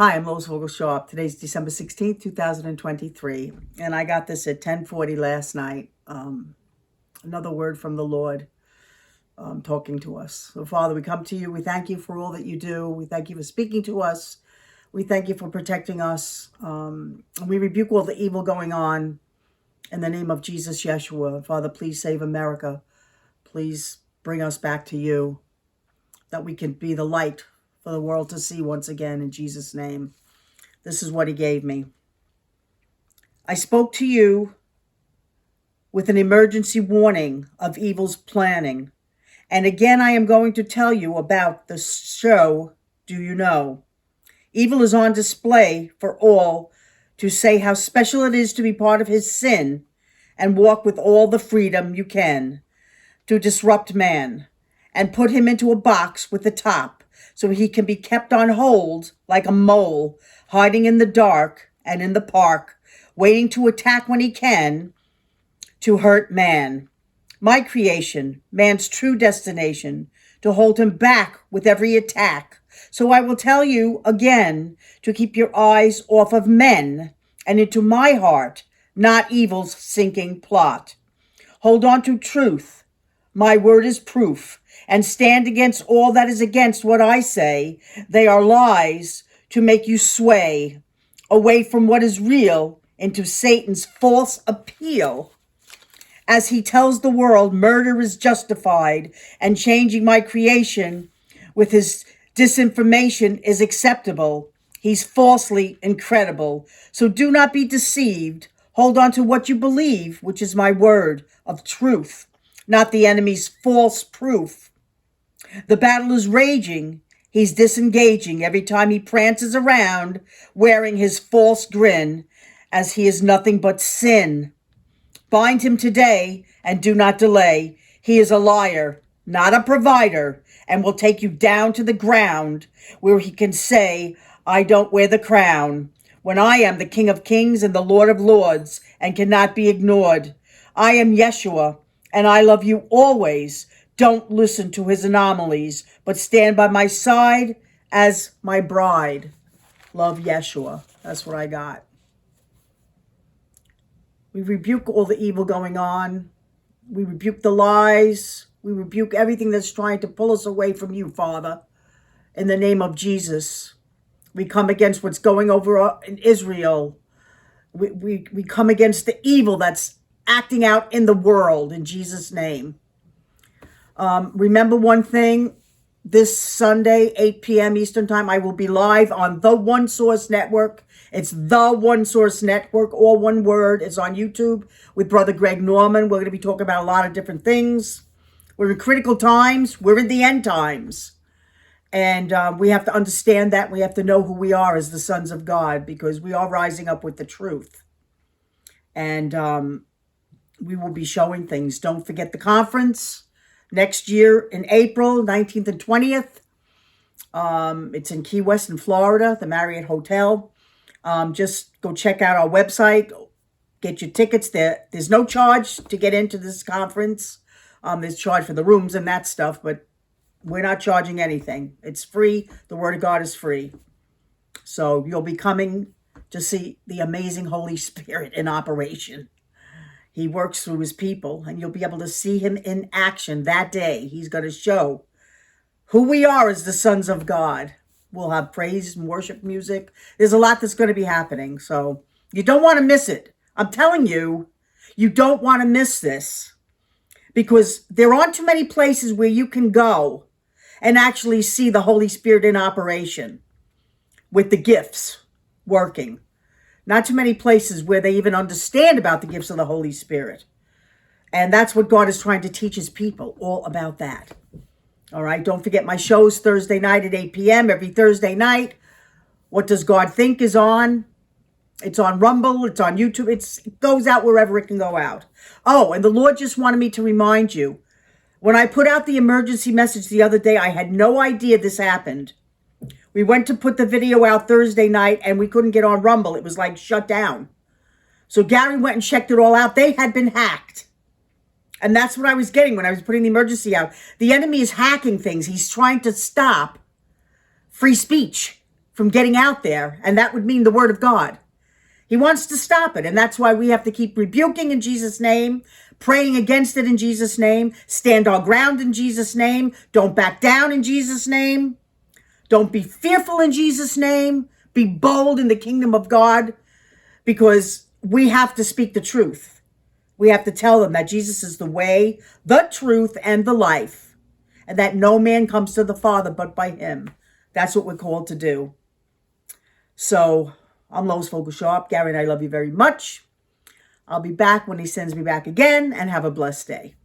Hi, I'm Lois Vogel-Sharp. Today's December 16th, 2023, and I got this at 10:40 last night. Another word from the Lord talking to us. So, Father, we come to you. We thank you for all that you do. We thank you for speaking to us. We thank you for protecting us. And we rebuke all the evil going on in the name of Jesus, Yeshua. Father, please save America. Please bring us back to you, that we can be the light for the world to see once again, in Jesus' name. This is what he gave me. I spoke to you with an emergency warning of evil's planning. And again, I am going to tell you about the show, Do You Know? Evil is on display for all to say how special it is to be part of his sin and walk with all the freedom you can to disrupt man and put him into a box with the top so he can be kept on hold like a mole, hiding in the dark and in the park, waiting to attack when he can to hurt man. My creation, man's true destination, to hold him back with every attack. So I will tell you again to keep your eyes off of men and into my heart, not evil's sinking plot. Hold on to truth. My word is proof, and stand against all that is against what I say. They are lies to make you sway away from what is real into Satan's false appeal. As he tells the world murder is justified and changing my creation with his disinformation is acceptable, he's falsely incredible. So do not be deceived. Hold on to what you believe, which is my word of truth, not the enemy's false proof. The battle is raging. He's disengaging every time he prances around, wearing his false grin, as he is nothing but sin. Bind him today and do not delay. He is a liar, not a provider, and will take you down to the ground where he can say, I don't wear the crown, when I am the King of Kings and the Lord of Lords and cannot be ignored. I am Yeshua, and I love you always. Don't listen to his anomalies, but stand by my side as my bride. Love, Yeshua. That's what I got. We rebuke all the evil going on. We rebuke the lies. We rebuke everything that's trying to pull us away from you, Father. In the name of Jesus, we come against what's going over in Israel. We come against the evil that's acting out in the world, in Jesus' name. Remember one thing, this Sunday, 8 p.m. Eastern Time, I will be live on the One Source Network. It's the One Source Network, all one word. It's on YouTube with Brother Greg Norman. We're going to be talking about a lot of different things. We're in critical times. We're in the end times. And we have to understand that. We have to know who we are as the sons of God, because we are rising up with the truth. And we will be showing things. Don't forget the conference next year in April 19th and 20th. It's in Key West in Florida, the Marriott Hotel. Just go check out our website. Get your tickets there. There's no charge to get into this conference. There's charge for the rooms and that stuff, but we're not charging anything. It's free. The Word of God is free. So you'll be coming to see the amazing Holy Spirit in operation. He works through his people, and you'll be able to see him in action that day. He's going to show who we are as the sons of God. We'll have praise and worship music. There's a lot that's going to be happening, so you don't want to miss it. I'm telling you, you don't want to miss this, because there aren't too many places where you can go and actually see the Holy Spirit in operation with the gifts working. Not too many places where they even understand about the gifts of the Holy Spirit. And that's what God is trying to teach his people, all about that. All right, don't forget my shows Thursday night at 8 p.m. every Thursday night. What Does God Think is on. It's on Rumble. It's on YouTube. It goes out wherever it can go out. Oh, and the Lord just wanted me to remind you, when I put out the emergency message the other day, I had no idea this happened. We went to put the video out Thursday night, and we couldn't get on Rumble. It was like shut down. So Gary went and checked it all out. They had been hacked. And that's what I was getting when I was putting the emergency out. The enemy is hacking things. He's trying to stop free speech. from getting out there, and that would mean the word of God. He wants to stop it, and that's why we have to keep rebuking in Jesus' name, praying against it in Jesus' name, stand our ground in Jesus' name, don't back down in Jesus' name, don't be fearful in Jesus' name, be bold in the kingdom of God, because we have to speak the truth. We have to tell them that Jesus is the way, the truth, and the life, and that no man comes to the Father but by him. That's what we're called to do. So I'm Lois Vogel-Sharp. Gary and I love you very much. I'll be back when he sends me back again, and have a blessed day.